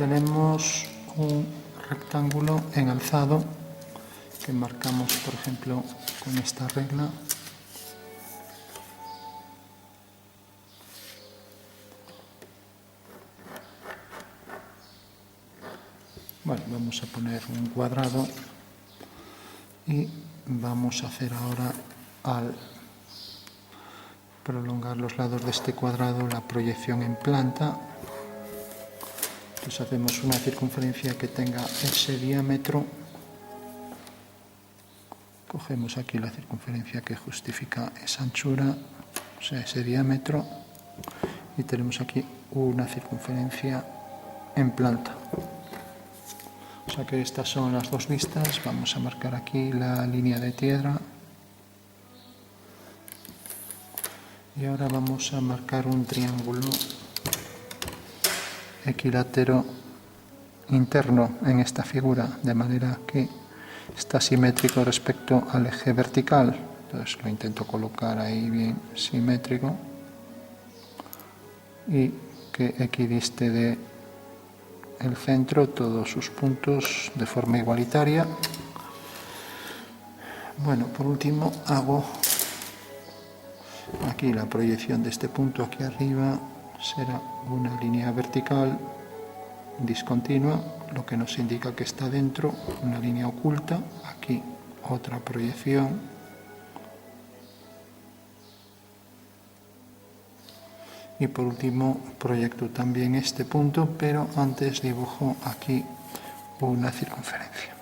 tenemos un rectángulo en alzado que marcamos, por ejemplo, con esta regla. Bueno, vamos a poner un cuadrado y vamos a hacer ahora, al prolongar los lados de este cuadrado, la proyección en planta. Entonces hacemos una circunferencia que tenga ese diámetro. Cogemos aquí la circunferencia que justifica esa anchura, o sea, ese diámetro, y tenemos aquí una circunferencia en planta. O sea que estas son las dos vistas. Vamos a marcar aquí la línea de tierra. Y ahora vamos a marcar un triángulo equilátero interno en esta figura, de manera que está simétrico respecto al eje vertical. Entonces lo intento colocar ahí bien simétrico y que equidiste de el centro todos sus puntos de forma igualitaria. Bueno, por último hago aquí la proyección de este punto aquí arriba. Será una línea vertical discontinua, lo que nos indica que está dentro, una línea oculta. Aquí otra proyección. Y por último proyecto también este punto, pero antes dibujo aquí una circunferencia.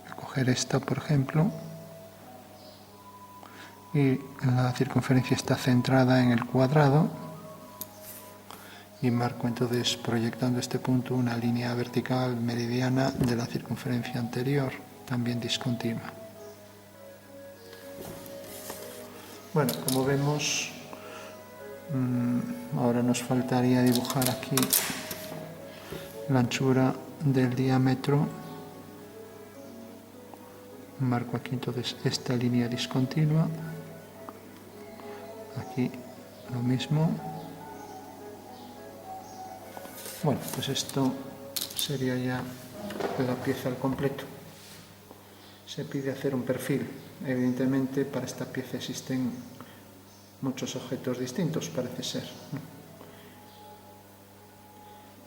Voy a coger esta, por ejemplo, y la circunferencia está centrada en el cuadrado, y marco entonces, proyectando este punto, una línea vertical meridiana de la circunferencia anterior, también discontinua. Bueno, como vemos, ahora nos faltaría dibujar aquí la anchura del diámetro. Marco aquí entonces esta línea discontinua, aquí lo mismo. Bueno, pues esto sería ya la pieza al completo. Se pide hacer un perfil. Evidentemente para esta pieza existen muchos objetos distintos, parece ser, ¿no?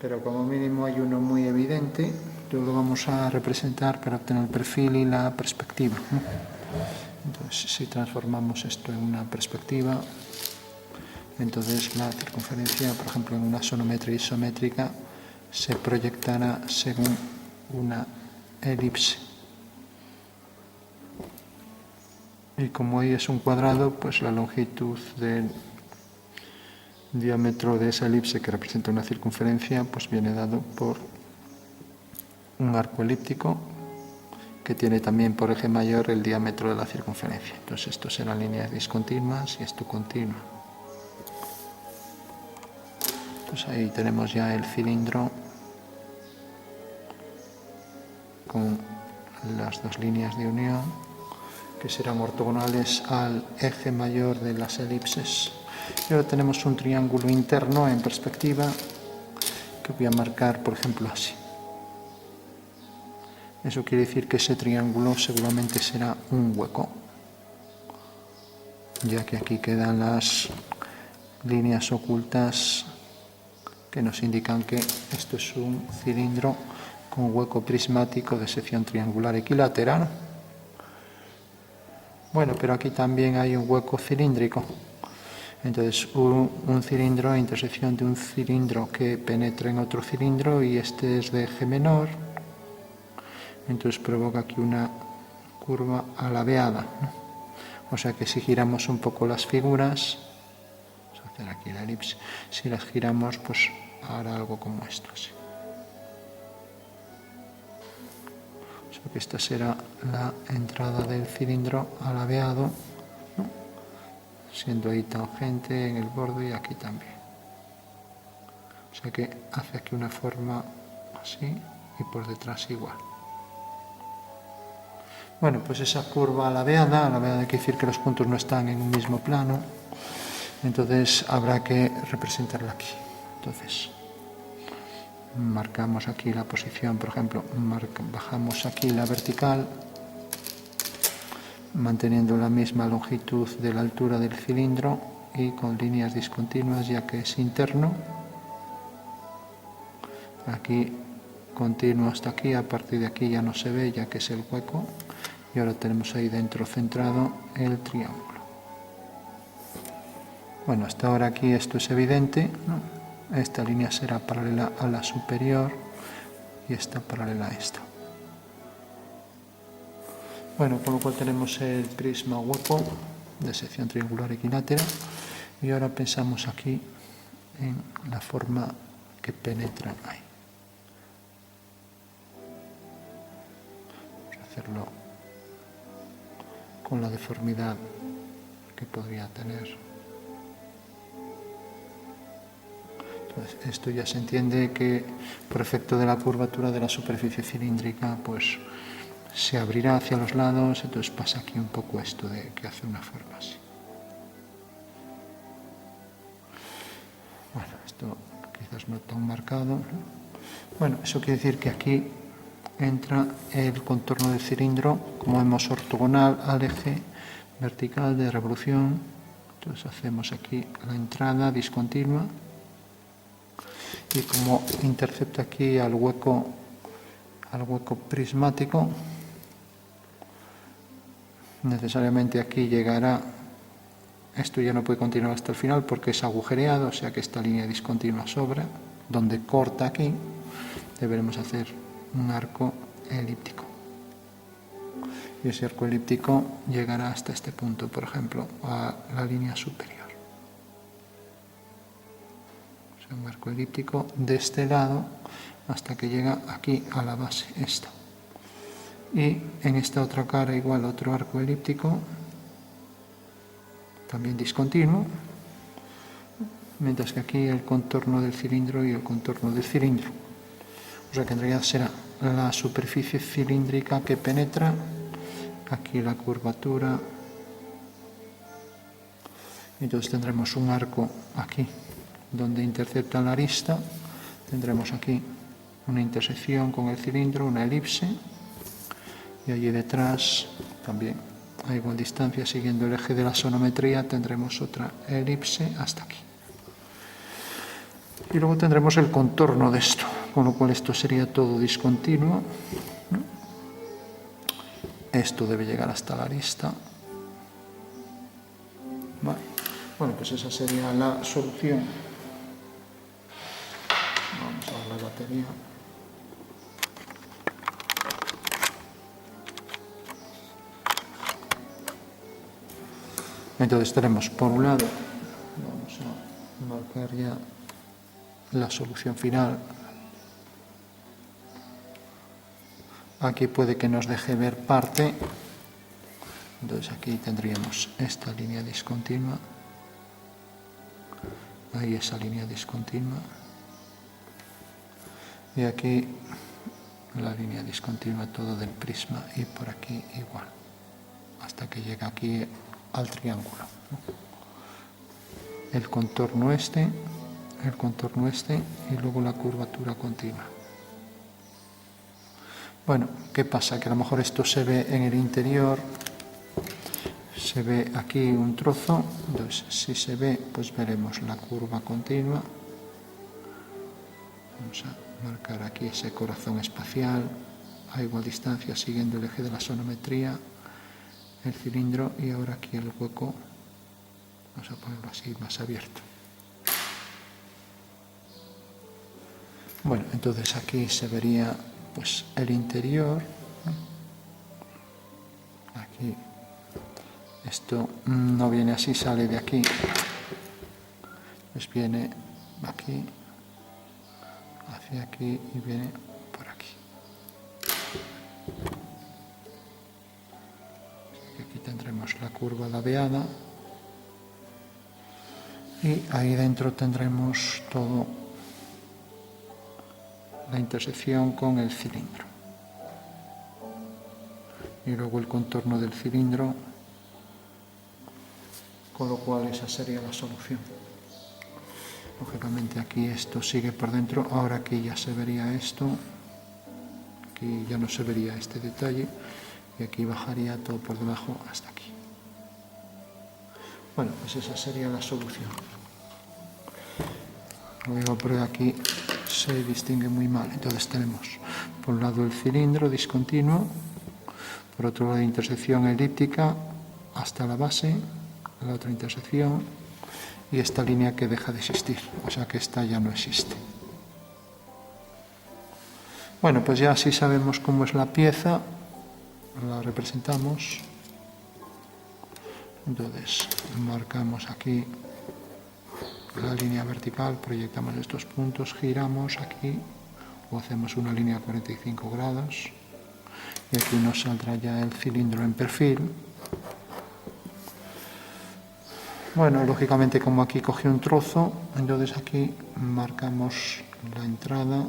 Pero como mínimo hay uno muy evidente. Lo vamos a representar para obtener el perfil y la perspectiva, ¿no? Entonces, si transformamos esto en una perspectiva, entonces la circunferencia, por ejemplo, en una sonometría isométrica, se proyectará según una elipse. Y como ahí es un cuadrado, pues la longitud del diámetro de esa elipse, que representa una circunferencia, pues viene dado por un arco elíptico que tiene también por eje mayor el diámetro de la circunferencia. Entonces esto serán líneas discontinuas y esto continua. Pues ahí tenemos ya el cilindro con las dos líneas de unión, que serán ortogonales al eje mayor de las elipses. Y ahora tenemos un triángulo interno en perspectiva que voy a marcar, por ejemplo, así. Eso quiere decir que ese triángulo seguramente será un hueco, ya que aquí quedan las líneas ocultas que nos indican que esto es un cilindro con hueco prismático de sección triangular equilátera, ¿no? Bueno, pero aquí también hay un hueco cilíndrico. Entonces, un cilindro a intersección de un cilindro que penetra en otro cilindro, y este es de eje menor. Entonces provoca aquí una curva alabeada, ¿no? O sea que si giramos un poco las figuras, vamos a hacer aquí la elipse, si las giramos, pues hará algo como esto, así. O sea que esta será la entrada del cilindro alabeado, ¿no? Siendo ahí tangente en el borde y aquí también. O sea que hace aquí una forma así y por detrás igual. Bueno, pues esa curva alabeada quiere decir que los puntos no están en un mismo plano, entonces habrá que representarla aquí. Entonces, marcamos aquí la posición, por ejemplo, bajamos aquí la vertical, manteniendo la misma longitud de la altura del cilindro y con líneas discontinuas ya que es interno. Aquí continuo hasta aquí, a partir de aquí ya no se ve ya que es el hueco, y ahora tenemos ahí dentro centrado el triángulo. Bueno, hasta ahora aquí esto es evidente, ¿no? Esta línea será paralela a la superior y esta paralela a esta. Bueno, con lo cual tenemos el prisma hueco de sección triangular equilátera, y ahora pensamos aquí en la forma que penetra ahí. Vamos a hacerlo con la deformidad que podría tener. Entonces, esto ya se entiende que por efecto de la curvatura de la superficie cilíndrica pues se abrirá hacia los lados, entonces pasa aquí un poco esto de que hace una forma así. Bueno, esto quizás no tan marcado. Bueno, eso quiere decir que aquí entra el contorno del cilindro, como vemos, ortogonal al eje vertical de revolución. Entonces hacemos aquí la entrada discontinua y como intercepta aquí al hueco prismático, necesariamente aquí llegará, esto ya no puede continuar hasta el final porque es agujereado, o sea que esta línea discontinua sobra, donde corta aquí, deberemos hacer un arco elíptico. Y ese arco elíptico llegará hasta este punto, por ejemplo, a la línea superior. O sea, un arco elíptico de este lado hasta que llega aquí a la base, esta. Y en esta otra cara igual otro arco elíptico, también discontinuo, mientras que aquí el contorno del cilindro y el contorno del cilindro. O sea que en realidad será la superficie cilíndrica que penetra, aquí la curvatura, entonces tendremos un arco aquí donde intercepta la arista, tendremos aquí una intersección con el cilindro, una elipse, y allí detrás también a igual distancia, siguiendo el eje de la sonometría, tendremos otra elipse hasta aquí. Y luego tendremos el contorno de esto, con lo cual esto sería todo discontinuo. Esto debe llegar hasta la arista. Vale. Bueno, pues esa sería la solución. Vamos a ver la batería. Entonces tenemos por un lado, vamos a marcar ya la solución final. Aquí puede que nos deje ver parte, entonces aquí tendríamos esta línea discontinua, ahí esa línea discontinua, y aquí la línea discontinua todo del prisma, y por aquí igual, hasta que llega aquí al triángulo. El contorno este y luego la curvatura continua. Bueno, ¿qué pasa? Que a lo mejor esto se ve en el interior, se ve aquí un trozo, entonces si se ve, pues veremos la curva continua. Vamos a marcar aquí ese corazón espacial a igual distancia, siguiendo el eje de la sonometría, el cilindro, y ahora aquí el hueco, vamos a ponerlo así más abierto. Bueno, entonces aquí se vería pues el interior, aquí esto no viene así, sale de aquí, pues viene aquí, hacia aquí y viene por aquí. Aquí tendremos la curva ladeada y ahí dentro tendremos todo la intersección con el cilindro y luego el contorno del cilindro, con lo cual esa sería la solución. Lógicamente aquí esto sigue por dentro, ahora aquí ya se vería esto, aquí ya no se vería este detalle y aquí bajaría todo por debajo hasta aquí. Bueno, pues esa sería la solución. Luego por aquí se distingue muy mal, entonces tenemos por un lado el cilindro discontinuo, por otro lado la intersección elíptica hasta la base, la otra intersección y esta línea que deja de existir, o sea que esta ya no existe. Bueno, pues ya así sabemos cómo es la pieza, la representamos. Entonces marcamos aquí la línea vertical, proyectamos estos puntos, giramos aquí o hacemos una línea a 45 grados y aquí nos saldrá ya el cilindro en perfil. Bueno, lógicamente como aquí cogió un trozo, entonces aquí marcamos la entrada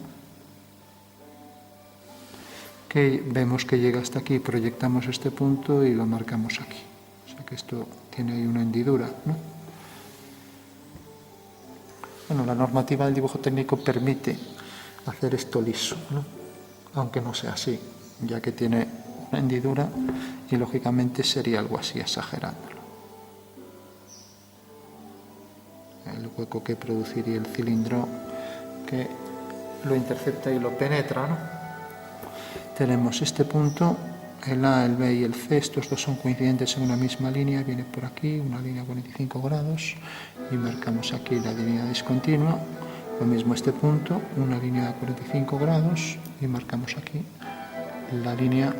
que vemos que llega hasta aquí, proyectamos este punto y lo marcamos aquí. O sea que esto tiene ahí una hendidura, ¿no? Bueno, la normativa del dibujo técnico permite hacer esto liso, ¿no? Aunque no sea así, ya que tiene una hendidura y lógicamente sería algo así, exagerándolo. El hueco que produciría el cilindro que lo intercepta y lo penetra, ¿no? Tenemos este punto, el A, el B y el C, estos dos son coincidentes en una misma línea, viene por aquí, una línea a 45 grados, y marcamos aquí la línea discontinua, lo mismo este punto, una línea a 45 grados, y marcamos aquí la línea,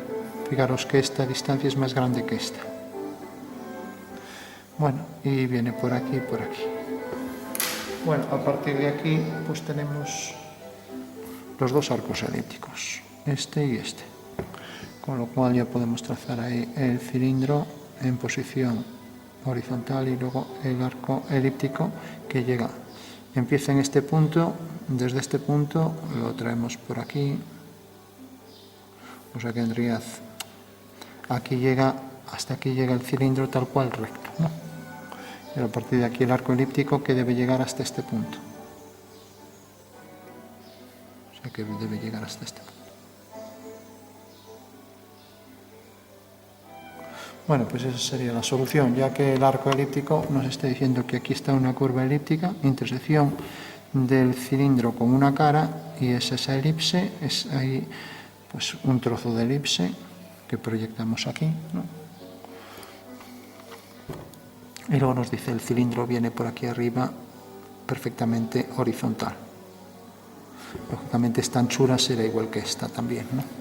fijaros que esta distancia es más grande que esta. Bueno, y viene por aquí y por aquí. Bueno, a partir de aquí, pues tenemos los dos arcos elípticos, este y este, con lo cual ya podemos trazar ahí el cilindro en posición horizontal y luego el arco elíptico que llega, empieza en este punto, desde este punto lo traemos por aquí, o sea que en realidad aquí llega, hasta aquí llega el cilindro tal cual recto, ¿no? Y a partir de aquí el arco elíptico que debe llegar hasta este punto. O sea que debe llegar hasta este punto. Bueno, pues esa sería la solución, ya que el arco elíptico nos está diciendo que aquí está una curva elíptica, intersección del cilindro con una cara, y es esa elipse, es ahí pues un trozo de elipse que proyectamos aquí, ¿no? Y luego nos dice el cilindro viene por aquí arriba perfectamente horizontal. Lógicamente esta anchura será igual que esta también, ¿no?